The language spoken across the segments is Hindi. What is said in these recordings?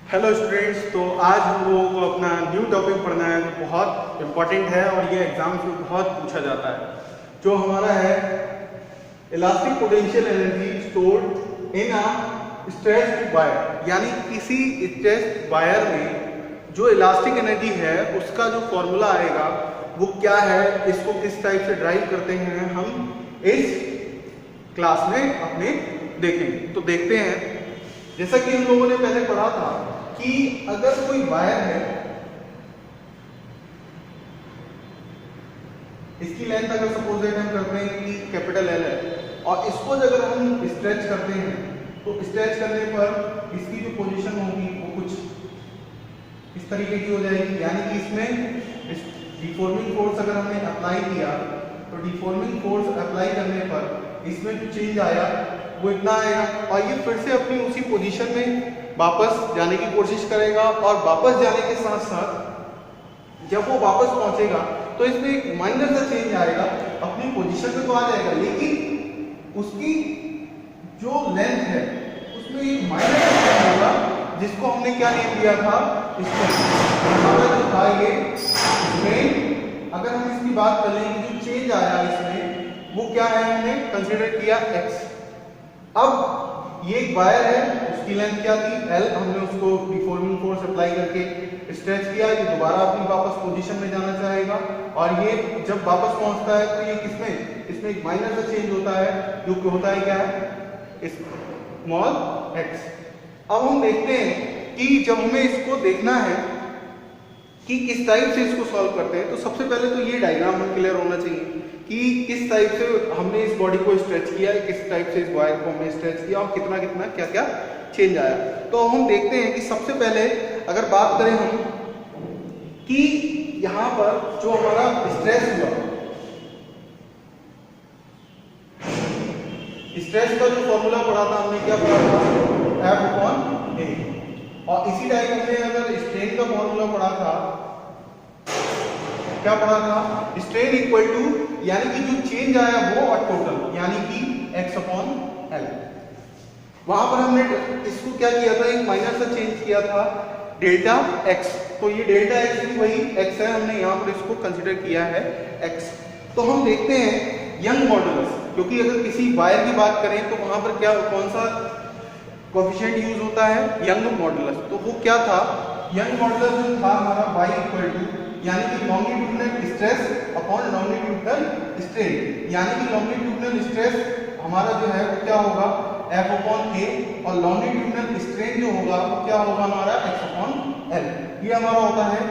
हेलो स्टूडेंट्स, तो आज हम लोगों को अपना न्यू टॉपिक पढ़ना है जो बहुत इम्पोर्टेंट है और ये एग्जाम्स में बहुत पूछा जाता है, जो हमारा है elastic potential energy stored in a stretched wire. यानी किसी स्ट्रेच्ड वायर में जो इलास्टिक एनर्जी है उसका जो फॉर्मूला आएगा वो क्या है, इसको किस टाइप से ड्राइव करते हैं हम इस क्लास में अपने देखेंगे। तो देखते हैं, जैसा कि हम लोगों ने पहले पढ़ा था कि अगर कोई वायर है, इसकी लेंथ अगर सपोज दैट हम करते हैं कि कैपिटल एल है और इसको अगर हम स्ट्रेच करते हैं तो स्ट्रेच करने पर इसकी जो पोजीशन होगी वो कुछ इस तरीके की हो जाएगी। यानी कि इसमें डिफॉर्मिंग फोर्स अगर हमने अप्लाई किया तो डिफॉर्मिंग फोर्स अप्लाई करने पर इसमें जो चेंज आया वो इतना आएगा और ये फिर से अपनी उसी पोजीशन में वापस जाने की कोशिश करेगा और वापस जाने के साथ साथ जब वो वापस पहुंचेगा तो इसमें एक माइनर सा चेंज आएगा, अपनी पोजीशन पे तो आ जाएगा लेकिन उसकी जो लेंथ है उसमें एक माइनर सा चेंज होगा, जिसको हमने क्या नेम दिया था, इसमें जो था ये इसमें अगर हम इसकी बात कर लें कि जो चेंज आया इसमें वो क्या है, हमने कंसीडर किया x। अब ये एक वायर है, उसकी लेंथ क्या थी L, हमने उसको डिफॉर्मिंग फोर्स अप्लाई करके स्ट्रेच किया, ये दोबारा अपनी वापस पोजीशन में जाना चाहेगा और ये जब वापस पहुंचता है तो ये इसमें एक माइनर सा चेंज होता है जो होता है क्या है, स्मॉल x। अब हम देखते हैं कि जब हमें इसको देखना है कि किस टाइप से इसको सॉल्व करते हैं, तो सबसे पहले तो ये डायग्राम हमें क्लियर होना चाहिए कि किस टाइप से हमने इस बॉडी को स्ट्रेच किया है, किस टाइप से इस वायर को हमने स्ट्रेच किया और कितना कितना क्या क्या चेंज आया। तो हम देखते हैं कि सबसे पहले अगर बात करें हम कि यहाँ पर जो हमारा स्ट्रेच हुआ, स्ट्रेच का जो फॉर्मूला पढ़ा था हमने, क्या पढ़ा था, F/A। और इसी टाइप हमने अगर स्ट्रेन का फॉर्मूला पढ़ा था, क्या पढ़ा था, स्ट्रेन इक्वल टू यानी कि जो चेंज आया वो और टोटल यानी कि x/L। वहां पर हमने इसको क्या किया था, एक माइनर सा चेंज किया था डेल्टा x। तो ये डेल्टा x भी वही x है, हमने यहाँ पर इसको कंसीडर किया है x। तो हम देखते हैं यंग मॉडुलस, क्योंकि अगर किसी वायर की बात करें तो वहां पर क्या कौन सा कोएफिशिएंट यूज होता है, यंग मॉडुलस। तो वो क्या था, यंग मॉडुलस जो था हमारा y इक्वल टू यानी कि longitudinal stress upon longitudinal strain. यानी कि लॉन्गिट्यूडनल स्ट्रेस हमारा जो है वो क्या होगा, F/A और लॉन्गिट्यूडनल स्ट्रेन जो होगा वो क्या होगा हमारा x/L। ये हमारा होता है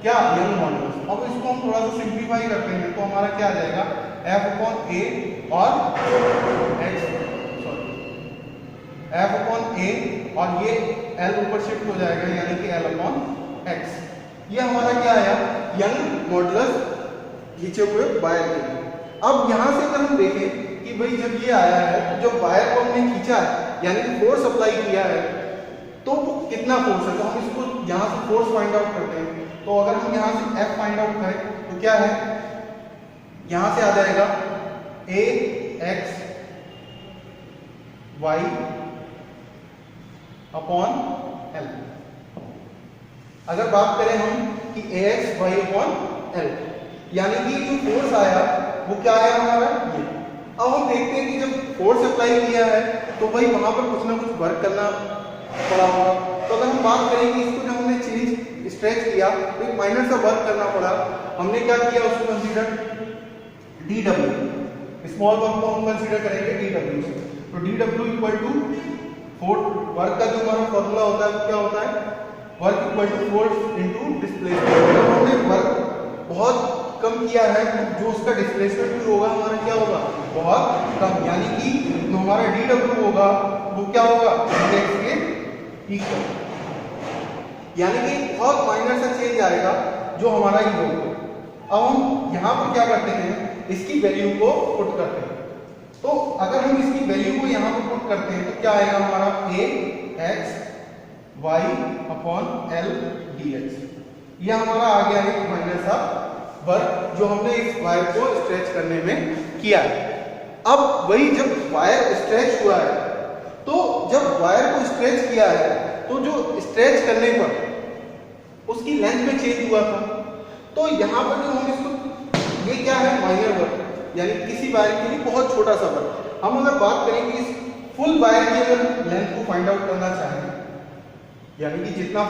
क्या, यंग मॉडुलस। अब इसको हम थोड़ा सा सिंप्लीफाई करते हैं तो हमारा क्या आ जाएगा, F/A और ये L ऊपर शिफ्ट हो जाएगा यानी कि L/x। ये हमारा क्या आया, यंग मॉडुलस खींचे हुए वायर के लिए। अब यहां से अगर हम देखें कि भाई जब ये आया है तो जब वायर को हमने खींचा है यानी कि फोर्स अप्लाई किया है तो वो कितना फोर्स है, तो हम इसको यहां से फोर्स फाइंड आउट करते हैं। तो अगर हम यहां से F फाइंड आउट करें तो क्या है, यहां से आ जाएगा Ax y अपॉन L। अगर बात करें हम कि Ax y अपॉन L यानी कि जो फोर्स आया वो क्या आया हमारा ये। अब हम देखते हैं कि जब फोर्स अप्लाई किया है तो भाई वहां पर कुछ ना कुछ वर्क करना पड़ा होगा। तो अगर हम बात करें कि इसको जब हमने चेंज स्ट्रेच किया तो एक माइनर सा वर्क करना पड़ा, हमने क्या किया, उसको कंसीडर dw, स्मॉल वर्क को हम कंसीडर करेंगे dw से। तो dw इक्वल टू वर्क का जो हमारा फॉर्मूला होता है वो क्या होता है, work equal to force into displacement. तो हमने वर्क बहुत कम किया है, जो उसका डिस्प्लेसमेंट भी होगा हमारा क्या होगा, बहुत कम। यानी कि जो हमारा dw होगा वो क्या होगा, dx के इक्वल। यानी कि बहुत माइनर सा चेंज आएगा जो हमारा ये होगा। अब हम यहाँ पर क्या करते हैं, इसकी वैल्यू को पुट करते हैं। तो अगर हम इसकी वैल्यू को यहाँ पर पुट करते हैं तो क्या आएगा हमारा, Ax y upon L dx। यह हमारा आ गया एक माइनर सा वर्क जो हमने इस वायर को स्ट्रेच करने में किया है। अब वही जब वायर स्ट्रेच हुआ है तो जब वायर को स्ट्रेच किया है तो जो स्ट्रेच करने पर उसकी लेंथ में चेंज हुआ था। तो यहाँ पर जो हम इसको, ये क्या है, माइनर वर्क, यानी किसी वायर के लिए बहुत छोटा सा वर्क। हम अगर बात करें कि इस फुल वायर की अगर लेंथ को फाइंड आउट करना चाहें, यानी कि जितना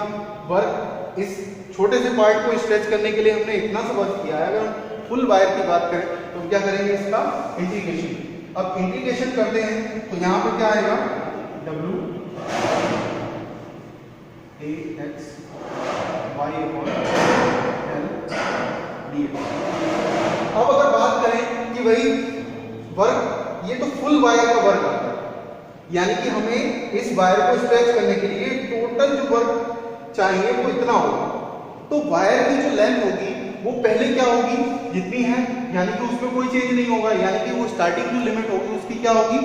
वर्क इस छोटे से पार्ट को स्ट्रेच करने के लिए हमने इतना सा वर्क किया है, अगर हम फुल वायर की बात करें तो क्या करेंगे, इसका इंटीग्रेशन। अब इंटीग्रेशन करते हैं तो यहाँ पर क्या आएगा, W AX Y upon L dx। अब अगर बात करें कि भाई वर्क, ये तो फुल वायर का वर्क आता है, यानी कि हमें इस वायर को स्ट्रेच करने के लिए टोटल जो वर्क चाहिए वो इतना होगा। तो वायर की जो लेंथ होगी वो पहले क्या होगी, जितनी है, यानी कि उसमें कोई चेंज नहीं होगा, यानी कि वो स्टार्टिंग जो लिमिट होगी उसकी क्या होगी,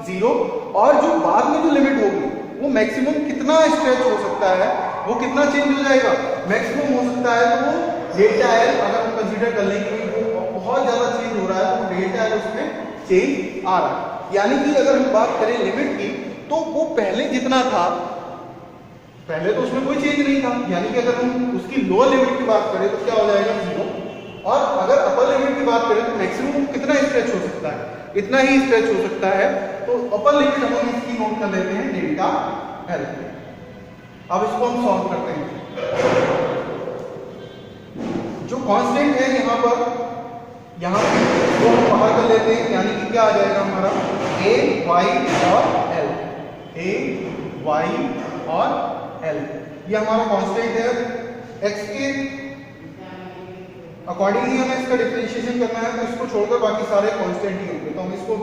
0। और जो बाद में जो लिमिट होगी वो मैक्सिमम कितना स्ट्रेच हो सकता है, वो कितना चेंज हो जाएगा, मैक्सिमम हो सकता है। तो वो डेल्टा एल अगर हम कंसीडर कर लें कि वो बहुत ज्यादा चेंज हो रहा है, तो डेल्टा एल उसमें चेंज आ रहा है। यानी कि अगर हम बात करें लिमिट की, तो वो पहले जितना था, पहले तो उसमें कोई चेंज नहीं था, यानी कि अगर हम उसकी लोअर लिमिट की बात करें तो क्या हो जाएगा, 0। और अगर अपर लिमिट की बात करें तो मैक्सिमम कितना स्ट्रेच हो सकता है, इतना ही स्ट्रेच हो सकता है। तो अपर लिमिट हम इसकी नोट कर लेते हैं, डेल्टा एल। अब इसको हम सॉल्व करते हैं। जो कांस्टेंट है यहाँ पर वो हम बाहर कर लेते हैं, यानी कि क्या आ जाएगा हमारा, A Y और L, A Y और L, ये हमारा कांस्टेंट है। x के अकॉर्डिंगली हमें इसका डिफरेंशिएशन करना है, तो इसको छोड़कर बाकी सारे कांस्टेंट ही होंगे। तो हम इसको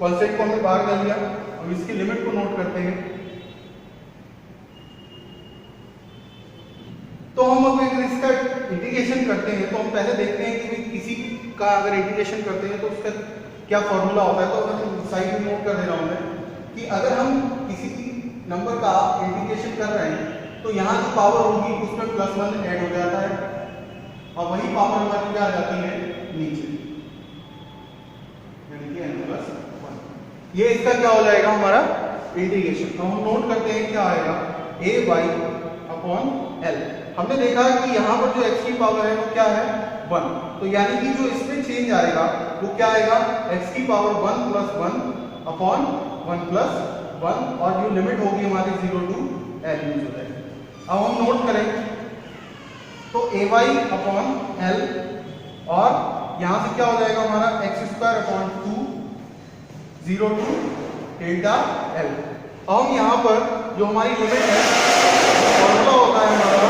कांस्टेंट को हमने बाहर कर लिया, हम इसकी लिमिट को नोट करते हैं। तो हम अगर इसका इंटीग्रेशन करते हैं तो हम पहले देखते हैं कि किसी का अगर इंटीग्रेशन करते हैं तो उसका क्या फॉर्मूला होता है। तो अगर साइड में नोट कर दे रहा हूं मैं कि अगर हम किसी नंबर का इंटीग्रेशन कर रहे हैं तो यहाँ जो पावर होगी उसमें +1 ऐड हो जाता है, और वही पावर हमारी क्या आ जाती है, नीचे, यानी कि n+1। ये इसका क्या हो जाएगा, हमारा इंटीग्रेशन। तो हम नोट करते हैं क्या आएगा, AY अपॉन L। हमने देखा कि यहाँ पर जो x की पावर है वो क्या है, 1। तो यानी कि जो इसमें चेंज आएगा वो क्या आएगा, x की पावर 1 + 1 अपॉन 1 + 1, और जो लिमिट होगी हमारी 0 to L यूज हो जाएगी। अब हम नोट करें तो AY अपॉन L, और यहाँ से क्या हो जाएगा हमारा, x² upon 2 0 to delta L। अब हम यहाँ पर जो हमारी लिमिट है, फॉर्मूला होता है हमारा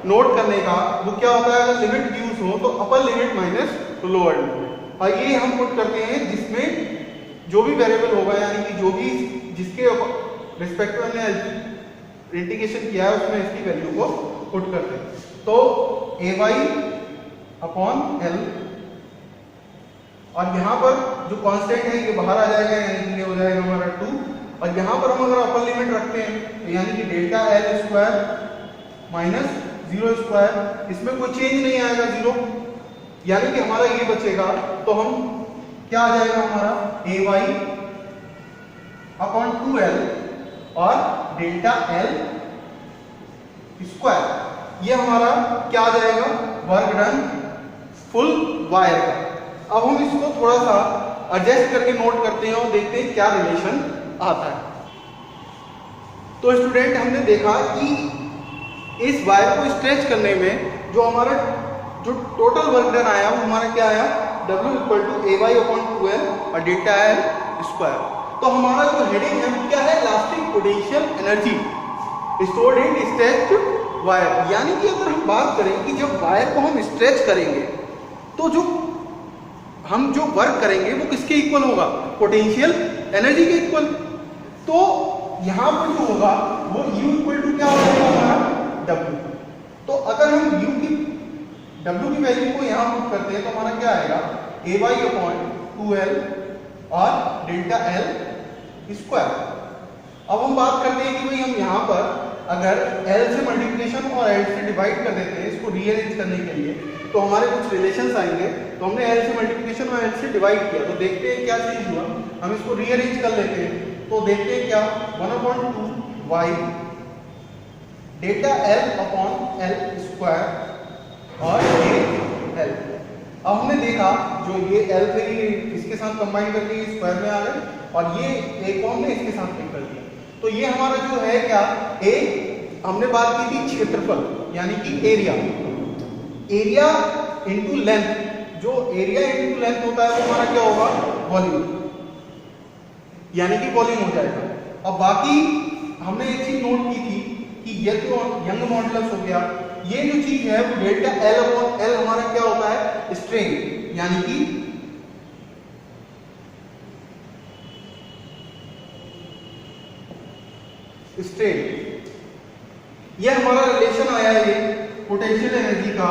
नोट करने का, वो क्या होता है, अगर लिमिट यूज हो तो upper limit minus lower limit. और ये हम पुट करते हैं जिसमें जो भी वेरिएबल होगा, यानी कि जो भी जिसके रिस्पेक्ट में हमने इंटीग्रेशन किया है उसमें इसकी वैल्यू को पुट करते हैं। तो AY अपॉन L, और यहाँ पर जो कांस्टेंट है ये बाहर आ जाएगा, यानी कि ये हो जाएगा हमारा 2। और यहाँ पर हम अगर अपर लिमिट रखते हैं तो यानी कि डेल्टा L² माइनस 0², इसमें कोई चेंज नहीं आएगा, 0, यानी कि हमारा ये बचेगा। तो हम क्या आ जाएगा हमारा, AY अपॉन 2L और डेल्टा L², ये हमारा क्या आ जाएगा, वर्क डन फुल वायर का। अब हम इसको थोड़ा सा एडजस्ट करके नोट करते हैं और देखते हैं क्या रिलेशन आता है। तो स्टूडेंट, हमने देखा कि इस वायर को स्ट्रेच करने में जो हमारा जो टोटल वर्क डन आया वो हमारा क्या आया, W = AY अपॉन 2L और डेल्टा L²। तो हमारा जो हेडिंग है वो क्या है, elastic potential energy stored in stretched wire. यानी कि अगर हम बात करें कि जब वायर को हम स्ट्रेच करेंगे तो जो हम जो वर्क करेंगे वो किसके इक्वल होगा, पोटेंशियल एनर्जी के इक्वल। तो यहाँ पर जो होगा वो U = क्या हो जाएगा हमारा, W। तो अगर हम W की वैल्यू को यहाँ पुट करते हैं तो हमारा क्या आएगा, AY अपॉन 2L और डेल्टा L²। अब हम बात करते हैं कि भाई हम यहाँ पर अगर L से मल्टीप्लिकेशन और L से डिवाइड कर देते हैं इसको रीअरेंज करने के लिए, तो हमारे कुछ रिलेशंस आएंगे। तो हमने L से मल्टीप्लिकेशन और L से डिवाइड किया, तो देखते हैं क्या चीज हुआ। हम इसको रीअरेंज कर लेते हैं तो देखते हैं क्या, 1/2y delta L upon L square और ये एल। अब हमने देखा जो ये एल थे ये इसके साथ कंबाइन करके स्क्वायर में आ गए और ये एक फॉर्म में इसके साथ लिंक कर दिया। तो ये हमारा जो है क्या, ए हमने बात की थी क्षेत्रफल यानी कि एरिया, एरिया इनटू लेंथ, जो एरिया इनटू लेंथ होता है वो हमारा क्या होगा, वॉल्यूम, यानी कि वॉल्यूम हो जाएगा। अब बाकी हमने एक चीज नोट की थी कि ये तो यंग मॉडुलस हो गया, ये जो चीज है वो डेल्टा एल अपॉन एल हमारा क्या होता है, स्ट्रेन, यानी कि स्ट्रेन। ये हमारा रिलेशन आया है ये पोटेंशियल एनर्जी का,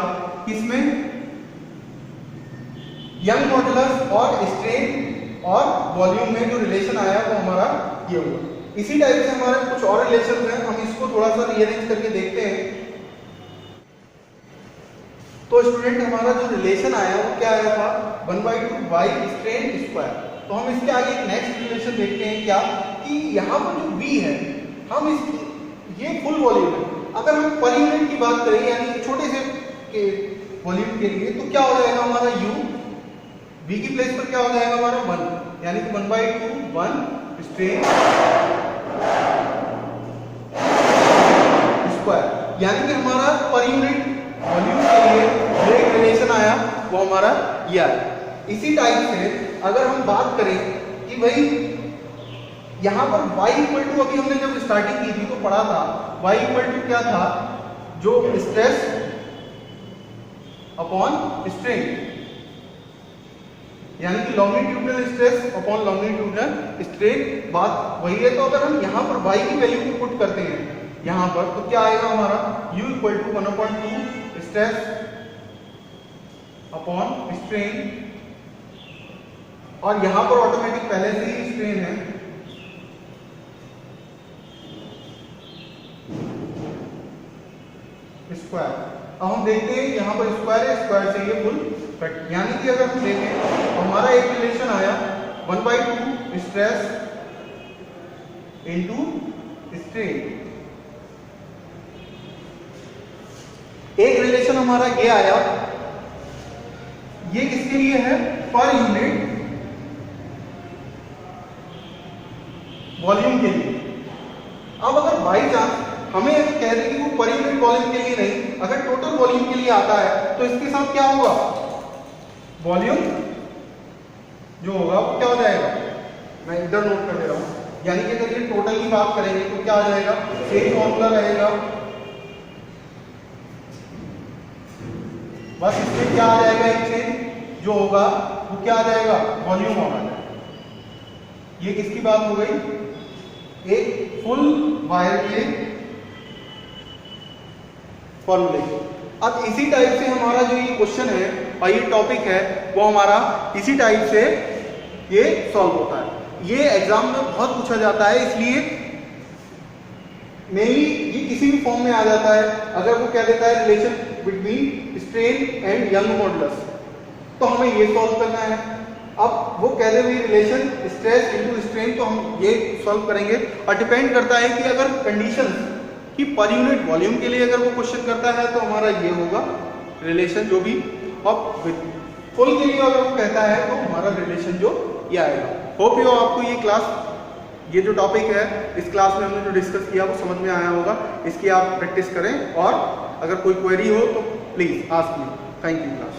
किसमें, यंग मॉडुलस और स्ट्रेन और वॉल्यूम में जो रिलेशन आया वो हमारा ये हुआ। इसी टाइप से हमारे कुछ और रिलेशन हैं, हम इसको थोड़ा सा रीअरेंज करके देखते हैं। तो स्टूडेंट हमारा जो रिलेशन आया वो क्या आया था, 1/2 y स्ट्रेन स्क्वायर। तो हम इसके आगे एक नेक्स्ट रिलेशन देखते हैं क्या, कि यहाँ पर जो v है हम इसकी, ये फुल वॉल्यूम है, अगर हम पर यूनिट की बात करें यानी छोटे से के वॉल्यूम के लिए तो क्या हो जाएगा हमारा u, v की प्लेस पर क्या हो जाएगा हमारा 1, यानी कि 1/2 1 स्ट्रेन स्क्वायर, यानी कि हमारा पर यूनिट वॉल्यूम के लिए जो एक रिलेशन आया वो हमारा ये आया। इसी टाइप से अगर हम बात करें कि भाई यहाँ पर y इक्वल टू, अभी हमने जब स्टार्टिंग की थी तो पढ़ा था y इक्वल टू क्या था, जो स्ट्रेस अपॉन स्ट्रेन, यानी कि longitudinal stress upon longitudinal strain, बात वही है। तो अगर हम यहाँ पर y की वैल्यू को पुट करते हैं यहाँ पर तो क्या आएगा हमारा u equal to 1/2 stress upon strain, और यहाँ पर ऑटोमेटिक पहले से ही स्ट्रेन है, स्क्वायर। अब हम देखते हैं यहाँ पर स्क्वायर है, स्क्वायर से ये फुल कट, यानी कि अगर हम देखें तो हमारा एक रिलेशन आया 1/2 स्ट्रेस इनटू स्ट्रेन। एक रिलेशन हमारा ये आया, ये किसके लिए है, पर यूनिट वॉल्यूम के लिए। अब अगर बाई चांस हमें कह दें कि वो पर यूनिट वॉल्यूम के लिए नहीं, अगर टोटल वॉल्यूम के लिए आता है तो इसके साथ क्या होगा, वॉल्यूम जो होगा वो क्या हो जाएगा, मैं इधर नोट कर दे रहा हूं, यानी कि अगर ये टोटल की बात करेंगे तो क्या आ जाएगा, एक फॉर्मूला रहेगा, बस इसमें क्या आ जाएगा, एक चेंज जो होगा वो क्या आ जाएगा, वॉल्यूम होगा। ये किसकी बात हो गई, एक फुल वायर के फॉर्मूले। अब इसी टाइप से हमारा जो ये क्वेश्चन है और ये टॉपिक है वो हमारा इसी टाइप से ये सॉल्व होता है। ये एग्जाम में बहुत पूछा जाता है, इसलिए मेनली ये किसी भी फॉर्म में आ जाता है। अगर वो कह देता है relation between strain and young modulus तो हमें ये सॉल्व करना है। अब वो कह दे रिलेशन स्ट्रेस इनटू स्ट्रेन तो हम ये सॉल्व करेंगे, और डिपेंड करता है कि अगर कंडीशन कि पर यूनिट वॉल्यूम के लिए अगर वो क्वेश्चन करता है तो हमारा ये होगा रिलेशन जो भी, और फुल के लिए अगर वो कहता है तो हमारा रिलेशन जो ये आएगा। होप यू आपको ये क्लास, ये जो टॉपिक है इस क्लास में हमने जो डिस्कस किया वो समझ में आया होगा। इसकी आप प्रैक्टिस करें और अगर कोई क्वेरी हो तो please ask me. Thank you class.